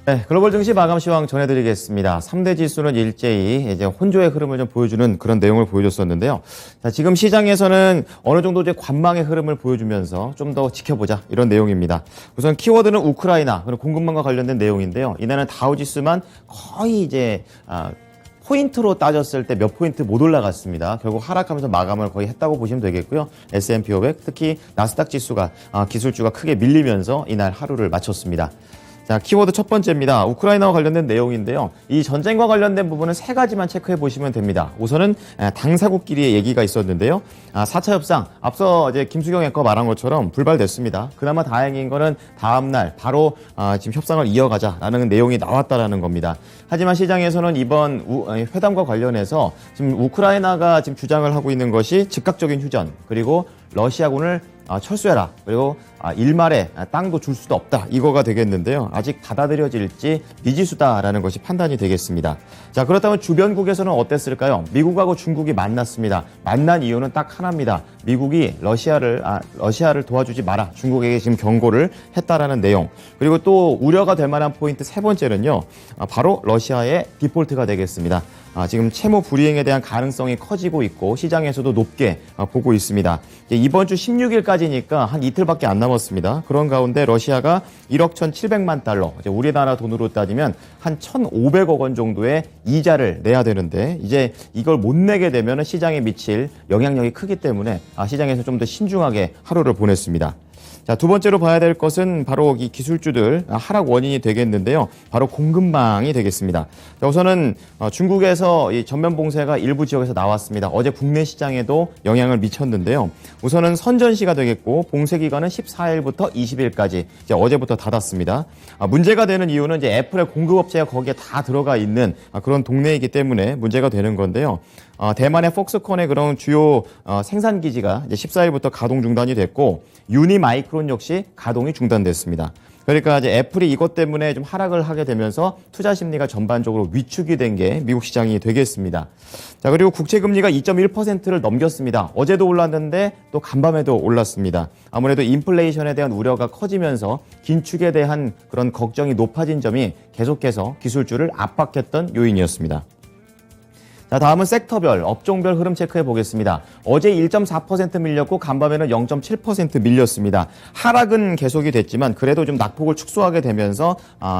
네, 글로벌 증시 마감 시황 전해드리겠습니다. 3대 지수는 일제히 이제 혼조의 흐름을 좀 보여주는 그런 내용을 보여줬었는데요. 자, 지금 시장에서는 어느 정도 이제 관망의 흐름을 보여주면서 좀 더 지켜보자 이런 내용입니다. 우선 키워드는 우크라이나 그리고 공급망과 관련된 내용인데요. 이날은 다우 지수만 거의 이제 포인트로 따졌을 때 몇 포인트 못 올라갔습니다. 결국 하락하면서 마감을 거의 했다고 보시면 되겠고요. S&P 500, 특히 나스닥 지수가 기술주가 크게 밀리면서 이날 하루를 마쳤습니다. 자, 키워드 첫 번째입니다. 우크라이나와 관련된 내용인데요. 이 전쟁과 관련된 부분은 세 가지만 체크해 보시면 됩니다. 우선은 당사국끼리의 얘기가 있었는데요. 4차 협상, 앞서 이제 김수경 앵커 말한 것처럼 불발됐습니다. 그나마 다행인 거는 다음 날 바로 지금 협상을 이어가자라는 내용이 나왔다라는 겁니다. 하지만 시장에서는 이번 회담과 관련해서 지금 우크라이나가 지금 주장을 하고 있는 것이 즉각적인 휴전, 그리고 러시아군을 철수해라. 그리고 일말에 땅도 줄 수도 없다. 이거가 되겠는데요. 아직 받아들여질지 미지수다라는 것이 판단이 되겠습니다. 자, 그렇다면 주변국에서는 어땠을까요? 미국하고 중국이 만났습니다. 만난 이유는 딱 하나입니다. 미국이 러시아를 도와주지 마라. 중국에게 지금 경고를 했다라는 내용. 그리고 또 우려가 될 만한 포인트 세 번째는요. 바로 러시아의 디폴트가 되겠습니다. 지금 채무 불이행에 대한 가능성이 커지고 있고 시장에서도 높게 보고 있습니다. 이번 주 16일까지니까 한 이틀밖에 안 남았습니다. 그런 가운데 러시아가 1억 1,700만 달러, 우리나라 돈으로 따지면 한 1,500억 원 정도의 이자를 내야 되는데 이제 이걸 못 내게 되면 시장에 미칠 영향력이 크기 때문에 시장에서 좀 더 신중하게 하루를 보냈습니다. 자, 두 번째로 봐야 될 것은 바로 이 기술주들 하락 원인이 되겠는데요. 바로 공급망이 되겠습니다. 자, 우선은 중국에서 이 전면 봉쇄가 일부 지역에서 나왔습니다. 어제 국내 시장에도 영향을 미쳤는데요. 우선은 선전시가 되겠고 봉쇄 기간은 14일부터 20일까지 이제 어제부터 닫았습니다. 문제가 되는 이유는 이제 애플의 공급업체가 거기에 다 들어가 있는 그런 동네이기 때문에 문제가 되는 건데요. 대만의 폭스콘의 그런 주요 생산 기지가 이제 14일부터 가동 중단이 됐고 유니마이크론 역시 가동이 중단됐습니다. 그러니까 이제 애플이 이것 때문에 좀 하락을 하게 되면서 투자 심리가 전반적으로 위축이 된 게 미국 시장이 되겠습니다. 자, 그리고 국채 금리가 2.1%를 넘겼습니다. 어제도 올랐는데 또 간밤에도 올랐습니다. 아무래도 인플레이션에 대한 우려가 커지면서 긴축에 대한 그런 걱정이 높아진 점이 계속해서 기술주를 압박했던 요인이었습니다. 자, 다음은 섹터별, 업종별 흐름 체크해 보겠습니다. 어제 1.4% 밀렸고 간밤에는 0.7% 밀렸습니다. 하락은 계속이 됐지만 그래도 좀 낙폭을 축소하게 되면서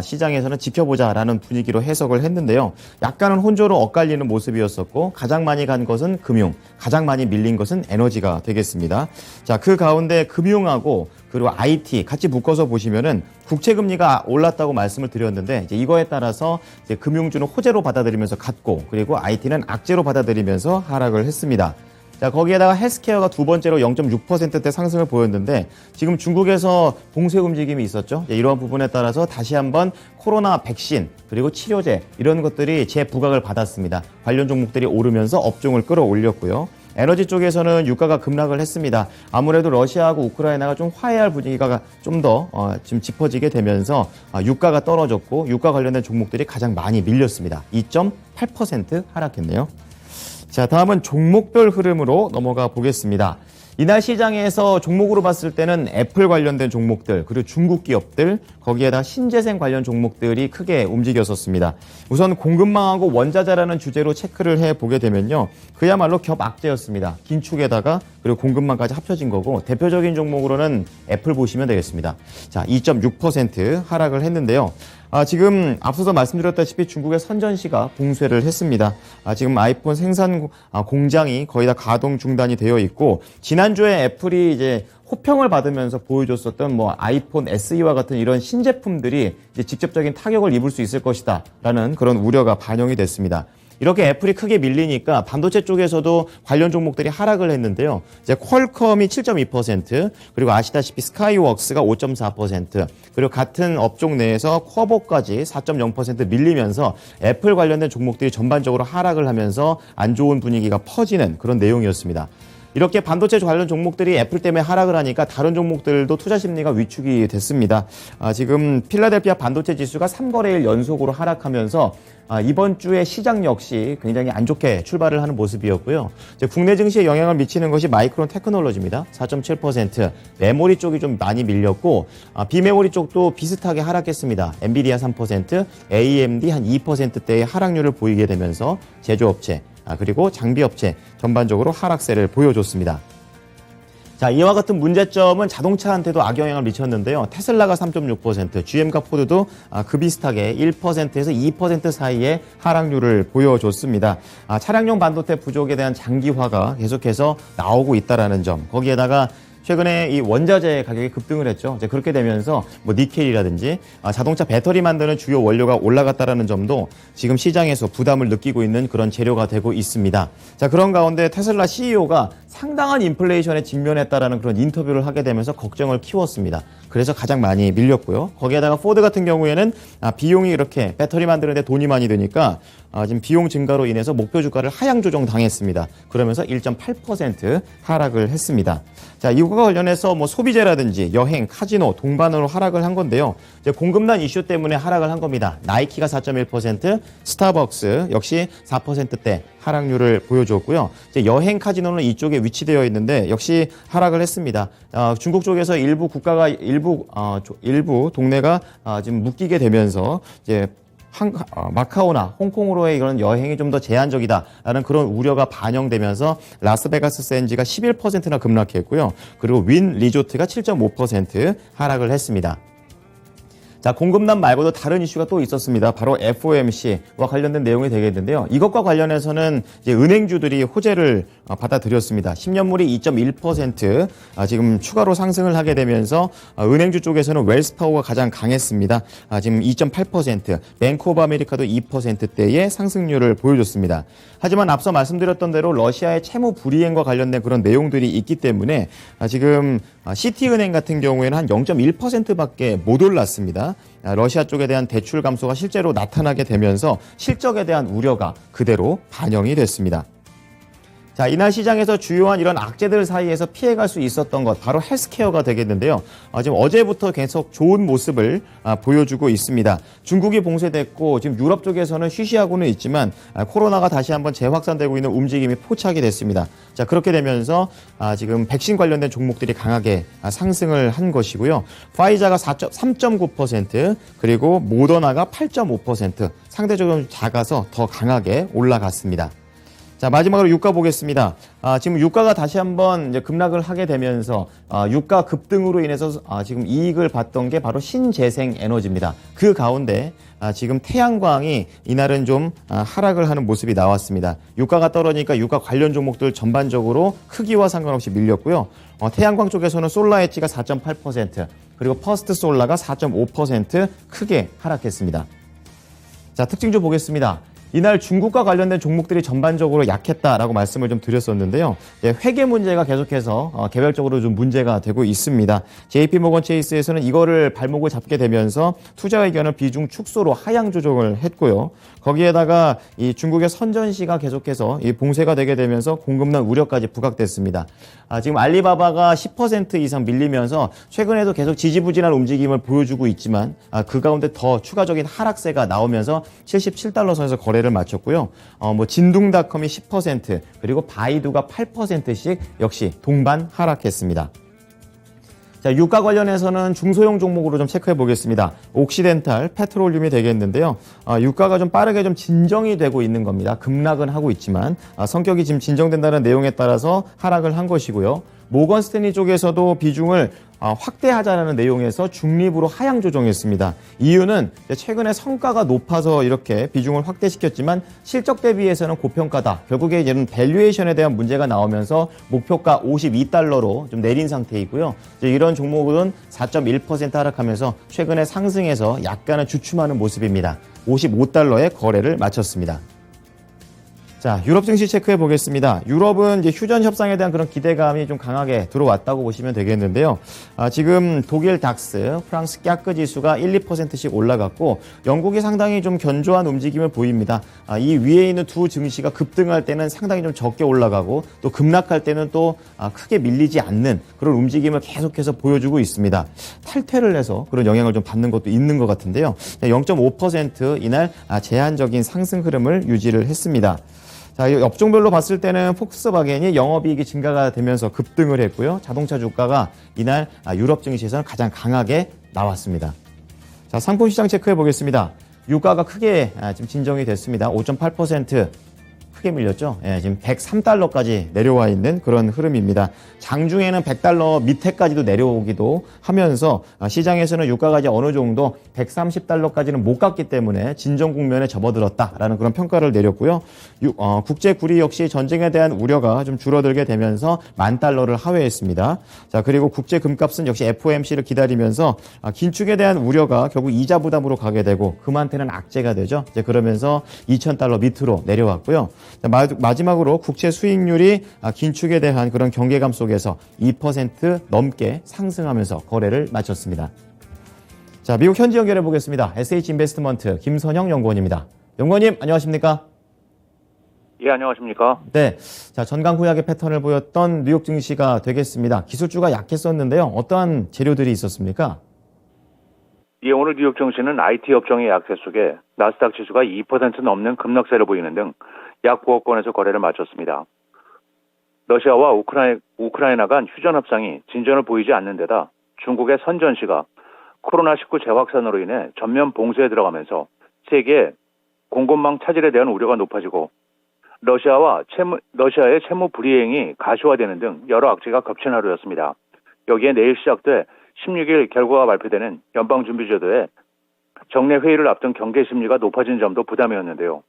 시장에서는 지켜보자라는 분위기로 해석을 했는데요. 약간은 혼조로 엇갈리는 모습이었었고 가장 많이 간 것은 금융, 가장 많이 밀린 것은 에너지가 되겠습니다. 자, 그 가운데 금융하고 그리고 IT 같이 묶어서 보시면은 국채 금리가 올랐다고 말씀을 드렸는데 이제 이거에 따라서 이제 금융주는 호재로 받아들이면서 갔고 그리고 IT는 악재로 받아들이면서 하락을 했습니다. 자, 거기에다가 헬스케어가 두 번째로 0.6%대 상승을 보였는데 지금 중국에서 봉쇄 움직임이 있었죠. 이러한 부분에 따라서 다시 한번 코로나 백신 그리고 치료제 이런 것들이 재부각을 받았습니다. 관련 종목들이 오르면서 업종을 끌어올렸고요. 에너지 쪽에서는 유가가 급락을 했습니다. 아무래도 러시아하고 우크라이나가 좀 화해할 분위기가 좀 더 지금 짚어지게 되면서 유가가 떨어졌고 유가 관련된 종목들이 가장 많이 밀렸습니다. 2.8% 하락했네요. 자, 다음은 종목별 흐름으로 넘어가 보겠습니다. 이날 시장에서 종목으로 봤을 때는 애플 관련된 종목들 그리고 중국 기업들 거기에다 신재생 관련 종목들이 크게 움직였었습니다. 우선 공급망하고 원자재라는 주제로 체크를 해보게 되면요. 그야말로 겹악재였습니다. 긴축에다가 그리고 공급망까지 합쳐진 거고 대표적인 종목으로는 애플 보시면 되겠습니다. 자, 2.6% 하락을 했는데요. 지금 앞서서 말씀드렸다시피 중국의 선전시가 봉쇄를 했습니다. 지금 아이폰 생산 공장이 거의 다 가동 중단이 되어 있고 지난주에 애플이 이제 호평을 받으면서 보여줬었던 아이폰 SE와 같은 이런 신제품들이 이제 직접적인 타격을 입을 수 있을 것이다라는 그런 우려가 반영이 됐습니다. 이렇게 애플이 크게 밀리니까 반도체 쪽에서도 관련 종목들이 하락을 했는데요. 이제 퀄컴이 7.2%, 그리고 아시다시피 스카이웍스가 5.4%, 그리고 같은 업종 내에서 쿼보까지 4.0% 밀리면서 애플 관련된 종목들이 전반적으로 하락을 하면서 안 좋은 분위기가 퍼지는 그런 내용이었습니다. 이렇게 반도체 관련 종목들이 애플 때문에 하락을 하니까 다른 종목들도 투자 심리가 위축이 됐습니다. 지금 필라델피아 반도체 지수가 3거래일 연속으로 하락하면서 이번 주에 시장 역시 굉장히 안 좋게 출발을 하는 모습이었고요. 이제 국내 증시에 영향을 미치는 것이 마이크론 테크놀로지입니다. 4.7%. 메모리 쪽이 좀 많이 밀렸고 비메모리 쪽도 비슷하게 하락했습니다. 엔비디아 3%, AMD 한 2%대의 하락률을 보이게 되면서 제조업체 그리고 장비업체 전반적으로 하락세를 보여줬습니다. 자, 이와 같은 문제점은 자동차한테도 악영향을 미쳤는데요. 테슬라가 3.6%, GM과 포드도 그 비슷하게 1%에서 2% 사이의 하락률을 보여줬습니다. 차량용 반도체 부족에 대한 장기화가 계속해서 나오고 있다는 점, 거기에다가 최근에 이 원자재 가격이 급등을 했죠. 이제 그렇게 되면서 뭐 니켈이라든지 자동차 배터리 만드는 주요 원료가 올라갔다라는 점도 지금 시장에서 부담을 느끼고 있는 그런 재료가 되고 있습니다. 자, 그런 가운데 테슬라 CEO가 상당한 인플레이션에 직면했다라는 그런 인터뷰를 하게 되면서 걱정을 키웠습니다. 그래서 가장 많이 밀렸고요. 거기에다가 포드 같은 경우에는 비용이 이렇게 배터리 만드는데 돈이 많이 드니까 지금 비용 증가로 인해서 목표 주가를 하향 조정 당했습니다. 그러면서 1.8% 하락을 했습니다. 자, 이거와 관련해서 뭐 소비재라든지 여행, 카지노, 동반으로 하락을 한 건데요. 이제 공급난 이슈 때문에 하락을 한 겁니다. 나이키가 4.1%, 스타벅스 역시 4%대 하락률을 보여줬고요. 이제 여행 카지노는 이쪽에 위치되어 있는데 역시 하락을 했습니다. 중국 쪽에서 일부 국가가 일부 동네가 지금 묶이게 되면서 이제 마카오나 홍콩으로의 이런 여행이 좀 더 제한적이다라는 그런 우려가 반영되면서 라스베가스 샌즈가 11%나 급락했고요. 그리고 윈 리조트가 7.5% 하락을 했습니다. 자, 공급난 말고도 다른 이슈가 또 있었습니다. 바로 FOMC와 관련된 내용이 되겠는데요. 이것과 관련해서는 이제 은행주들이 호재를 받아들였습니다. 10년물이 2.1% 지금 추가로 상승을 하게 되면서 은행주 쪽에서는 웰스파고가 가장 강했습니다. 지금 2.8%, 뱅크 오브 아메리카도 2%대의 상승률을 보여줬습니다. 하지만 앞서 말씀드렸던 대로 러시아의 채무 불이행과 관련된 그런 내용들이 있기 때문에 지금 시티은행 같은 경우에는 한 0.1%밖에 못 올랐습니다. 러시아 쪽에 대한 대출 감소가 실제로 나타나게 되면서 실적에 대한 우려가 그대로 반영이 됐습니다. 자, 이날 시장에서 주요한 이런 악재들 사이에서 피해갈 수 있었던 것, 바로 헬스케어가 되겠는데요. 지금 어제부터 계속 좋은 모습을 보여주고 있습니다. 중국이 봉쇄됐고 지금 유럽 쪽에서는 쉬쉬하고는 있지만 코로나가 다시 한번 재확산되고 있는 움직임이 포착이 됐습니다. 자, 그렇게 되면서 지금 백신 관련된 종목들이 강하게 상승을 한 것이고요. 파이자가 3.9%, 그리고 모더나가 8.5%, 상대적으로 작아서 더 강하게 올라갔습니다. 자, 마지막으로 유가 보겠습니다. 지금 유가가 다시 한번 이제 급락을 하게 되면서 유가 급등으로 인해서 지금 이익을 봤던 게 바로 신재생 에너지입니다. 그 가운데 지금 태양광이 이날은 좀 하락을 하는 모습이 나왔습니다. 유가가 떨어지니까 유가 관련 종목들 전반적으로 크기와 상관없이 밀렸고요. 태양광 쪽에서는 솔라엣지가 4.8%, 그리고 퍼스트 솔라가 4.5% 크게 하락했습니다. 자, 특징주 보겠습니다. 이날 중국과 관련된 종목들이 전반적으로 약했다라고 말씀을 좀 드렸었는데요. 회계 문제가 계속해서 개별적으로 좀 문제가 되고 있습니다. JP모건 체이스에서는 이거를 발목을 잡게 되면서 투자 의견을 비중 축소로 하향 조정을 했고요. 거기에다가 이 중국의 선전시가 계속해서 이 봉쇄가 되게 되면서 공급난 우려까지 부각됐습니다. 지금 알리바바가 10% 이상 밀리면서 최근에도 계속 지지부진한 움직임을 보여주고 있지만 그 가운데 더 추가적인 하락세가 나오면서 77달러 선에서 거래를 마쳤고요. 진둥닷컴이 10%, 그리고 바이두가 8%씩 역시 동반 하락했습니다. 자, 유가 관련해서는 중소형 종목으로 좀 체크해 보겠습니다. 옥시덴탈, 페트롤륨이 되겠는데요. 유가가 좀 빠르게 좀 진정이 되고 있는 겁니다. 급락은 하고 있지만 성격이 지금 진정된다는 내용에 따라서 하락을 한 것이고요. 모건 스탠리 쪽에서도 비중을 확대하자는 내용에서 중립으로 하향 조정했습니다. 이유는 최근에 성과가 높아서 이렇게 비중을 확대시켰지만 실적 대비해서는 고평가다. 결국에 이제는 밸류에이션에 대한 문제가 나오면서 목표가 52달러로 좀 내린 상태이고요. 이런 종목은 4.1% 하락하면서 최근에 상승해서 약간은 주춤하는 모습입니다. 55달러에 거래를 마쳤습니다. 자, 유럽 증시 체크해 보겠습니다. 유럽은 이제 휴전 협상에 대한 그런 기대감이 좀 강하게 들어왔다고 보시면 되겠는데요. 지금 독일 닥스, 프랑스 깍그 지수가 1, 2%씩 올라갔고 영국이 상당히 좀 견조한 움직임을 보입니다. 이 위에 있는 두 증시가 급등할 때는 상당히 좀 적게 올라가고 또 급락할 때는 또 크게 밀리지 않는 그런 움직임을 계속해서 보여주고 있습니다. 탈퇴를 해서 그런 영향을 좀 받는 것도 있는 것 같은데요. 0.5% 이날 제한적인 상승 흐름을 유지를 했습니다. 자, 업종별로 봤을 때는 폭스바겐이 영업이익이 증가가 되면서 급등을 했고요. 자동차 주가가 이날 유럽 증시에서는 가장 강하게 나왔습니다. 자, 상품 시장 체크해 보겠습니다. 유가가 크게 지금 진정이 됐습니다. 5.8% 크게 밀렸죠. 예, 지금 103달러까지 내려와 있는 그런 흐름입니다. 장중에는 100달러 밑에까지도 내려오기도 하면서 시장에서는 유가가 이제 어느 정도 130달러까지는 못 갔기 때문에 진정 국면에 접어들었다라는 그런 평가를 내렸고요. 국제 구리 역시 전쟁에 대한 우려가 좀 줄어들게 되면서 10,000달러를 하회했습니다. 자, 그리고 국제 금값은 역시 FOMC를 기다리면서 긴축에 대한 우려가 결국 이자 부담으로 가게 되고 금한테는 악재가 되죠. 이제 그러면서 2,000달러 밑으로 내려왔고요. 마지막으로 국채 수익률이 긴축에 대한 그런 경계감 속에서 2% 넘게 상승하면서 거래를 마쳤습니다. 자, 미국 현지 연결해 보겠습니다. SH인베스트먼트 김선영 연구원입니다. 연구원님, 안녕하십니까? 예, 안녕하십니까? 네. 자, 전강 후약의 패턴을 보였던 뉴욕 증시가 되겠습니다. 기술주가 약했었는데요. 어떠한 재료들이 있었습니까? 예, 오늘 뉴욕 증시는 IT 업종의 약세 속에 나스닥 지수가 2% 넘는 급락세를 보이는 등 약 9억권에서 거래를 마쳤습니다. 러시아와 우크라이나 간 휴전 협상이 진전을 보이지 않는 데다 중국의 선전시가 코로나19 재확산으로 인해 전면 봉쇄에 들어가면서 세계 공급망 차질에 대한 우려가 높아지고 러시아의 채무 불이행이 가시화되는 등 여러 악재가 겹친 하루였습니다. 여기에 내일 시작돼 16일 결과가 발표되는 연방준비제도의 정례 회의를 앞둔 경계 심리가 높아진 점도 부담이었는데요.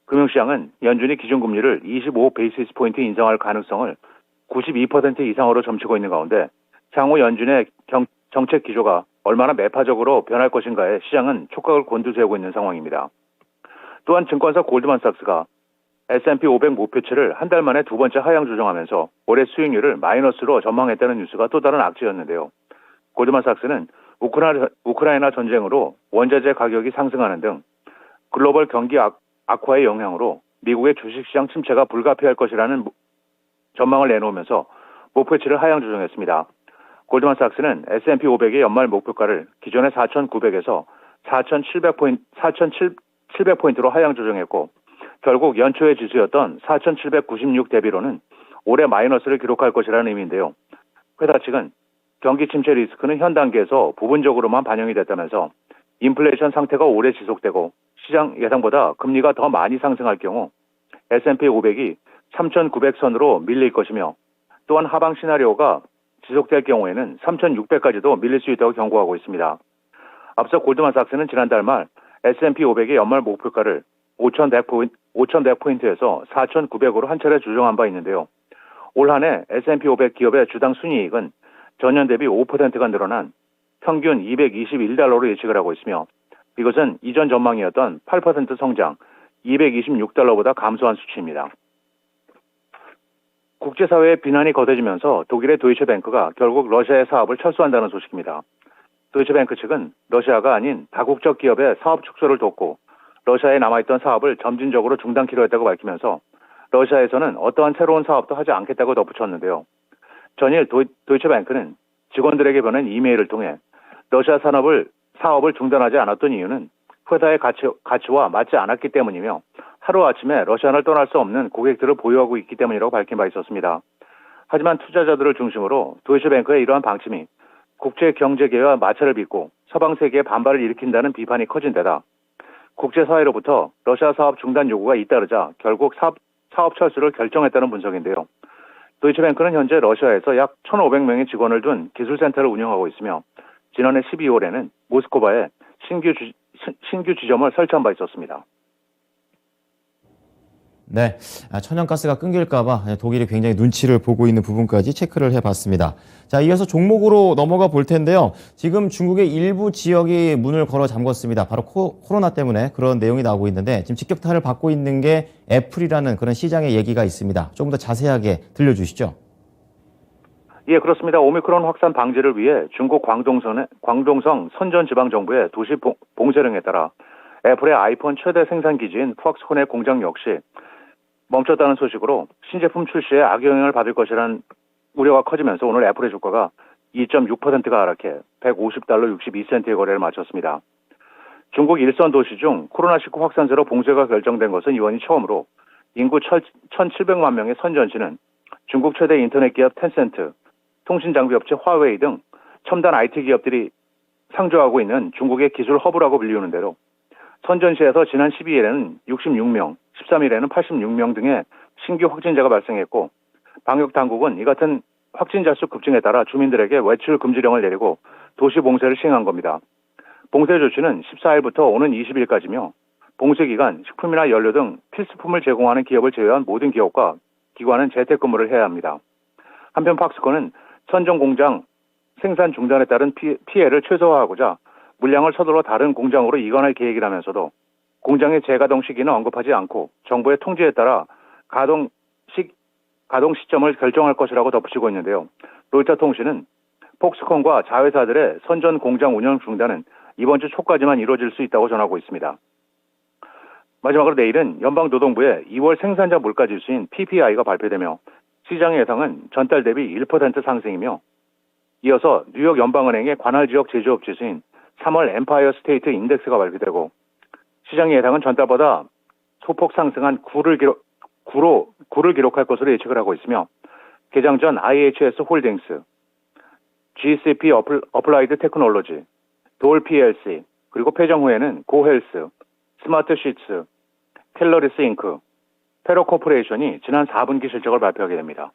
금융시장은 연준이 기준금리를 25 베이시스 포인트 인상할 가능성을 92% 이상으로 점치고 있는 가운데 향후 연준의 정책 기조가 얼마나 매파적으로 변할 것인가에 시장은 촉각을 곤두세우고 있는 상황입니다. 또한 증권사 골드만삭스가 S&P 500 목표치를 한 달 만에 두 번째 하향 조정하면서 올해 수익률을 마이너스로 전망했다는 뉴스가 또 다른 악재였는데요. 골드만삭스는 우크라이나 전쟁으로 원자재 가격이 상승하는 등 글로벌 경기 악화의 영향으로 미국의 주식시장 침체가 불가피할 것이라는 전망을 내놓으면서 목표치를 하향 조정했습니다. 골드만삭스는 S&P 500의 연말 목표가를 기존의 4,900에서 4,700포인트로 하향 조정했고 결국 연초의 지수였던 4,796 대비로는 올해 마이너스를 기록할 것이라는 의미인데요. 회사 측은 경기 침체 리스크는 현 단계에서 부분적으로만 반영이 됐다면서 인플레이션 상태가 오래 지속되고 시장 예상보다 금리가 더 많이 상승할 경우 S&P 500이 3,900선으로 밀릴 것이며 또한 하방 시나리오가 지속될 경우에는 3,600까지도 밀릴 수 있다고 경고하고 있습니다. 앞서 골드만삭스는 지난달 말 S&P 500의 연말 목표가를 5,100포인트에서 4,900으로 한 차례 조정한 바 있는데요. 올 한 해 S&P 500 기업의 주당 순이익은 전년 대비 5%가 늘어난 평균 221달러로 예측을 하고 있으며 이것은 이전 전망이었던 8% 성장 226달러보다 감소한 수치입니다. 국제사회의 비난이 거세지면서 독일의 도이체뱅크가 결국 러시아의 사업을 철수한다는 소식입니다. 도이체뱅크 측은 러시아가 아닌 다국적 기업의 사업 축소를 돕고 러시아에 남아있던 사업을 점진적으로 중단키로 했다고 밝히면서 러시아에서는 어떠한 새로운 사업도 하지 않겠다고 덧붙였는데요. 전일 도이체뱅크는 직원들에게 보낸 이메일을 통해 러시아 사업을 중단하지 않았던 이유는 회사의 가치와 맞지 않았기 때문이며 하루아침에 러시아를 떠날 수 없는 고객들을 보유하고 있기 때문이라고 밝힌 바 있었습니다. 하지만 투자자들을 중심으로 도이체뱅크의 이러한 방침이 국제 경제계와 마찰을 빚고 서방 세계의 반발을 일으킨다는 비판이 커진 데다 국제사회로부터 러시아 사업 중단 요구가 잇따르자 결국 사업 철수를 결정했다는 분석인데요. 도이체뱅크는 현재 러시아에서 약 1,500명의 직원을 둔 기술센터를 운영하고 있으며 지난해 12월에는 모스크바에 신규 지점을 설치한 바 있었습니다. 네, 천연가스가 끊길까봐 독일이 굉장히 눈치를 보고 있는 부분까지 체크를 해봤습니다. 자, 이어서 종목으로 넘어가 볼 텐데요. 지금 중국의 일부 지역이 문을 걸어 잠궜습니다. 바로 코로나 때문에 그런 내용이 나오고 있는데 지금 직격탄을 받고 있는 게 애플이라는 그런 시장의 얘기가 있습니다. 조금 더 자세하게 들려주시죠. 예, 그렇습니다. 오미크론 확산 방지를 위해 중국 광동성 선전지방정부의 도시 봉쇄령에 따라 애플의 아이폰 최대 생산 기지인 팍스콘의 공장 역시 멈췄다는 소식으로 신제품 출시에 악영향을 받을 것이라는 우려가 커지면서 오늘 애플의 주가가 2.6%가 하락해 150달러 62센트의 거래를 마쳤습니다. 중국 일선 도시 중 코로나19 확산세로 봉쇄가 결정된 것은 이번이 처음으로 인구 1,700만 명의 선전시는 중국 최대 인터넷 기업 텐센트, 통신장비 업체 화웨이 등 첨단 IT 기업들이 상주하고 있는 중국의 기술 허브라고 불리우는 대로 선전시에서 지난 12일에는 66명, 13일에는 86명 등의 신규 확진자가 발생했고 방역 당국은 이 같은 확진자 수 급증에 따라 주민들에게 외출 금지령을 내리고 도시 봉쇄를 시행한 겁니다. 봉쇄 조치는 14일부터 오는 20일까지며 봉쇄 기간 식품이나 연료 등 필수품을 제공하는 기업을 제외한 모든 기업과 기관은 재택근무를 해야 합니다. 한편 팍스콘은 선전 공장 생산 중단에 따른 피해를 최소화하고자 물량을 서둘러 다른 공장으로 이관할 계획이라면서도 공장의 재가동 시기는 언급하지 않고 정부의 통지에 따라 가동 시점을 결정할 것이라고 덧붙이고 있는데요. 로이터 통신은 폭스콘과 자회사들의 선전 공장 운영 중단은 이번 주 초까지만 이루어질 수 있다고 전하고 있습니다. 마지막으로 내일은 연방노동부의 2월 생산자 물가지수인 PPI가 발표되며 시장의 예상은 전달 대비 1% 상승이며 이어서 뉴욕 연방은행의 관할 지역 제조업 지수인 3월 엠파이어 스테이트 인덱스가 발표되고 시장의 예상은 전달보다 소폭 상승한 9를 기록할 것으로 예측을 하고 있으며 개장 전 IHS 홀딩스, GCP 어플라이드 테크놀로지, 돌 PLC, 그리고 폐정 후에는 고헬스, 스마트 시츠, 텔러리스 잉크, 페로 코퍼레이션이 지난 4분기 실적을 발표하게 됩니다.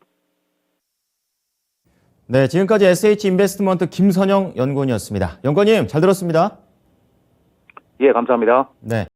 네, 지금까지 SH인베스트먼트 김선영 연구원이었습니다. 연구원님, 잘 들었습니다. 예, 감사합니다. 네.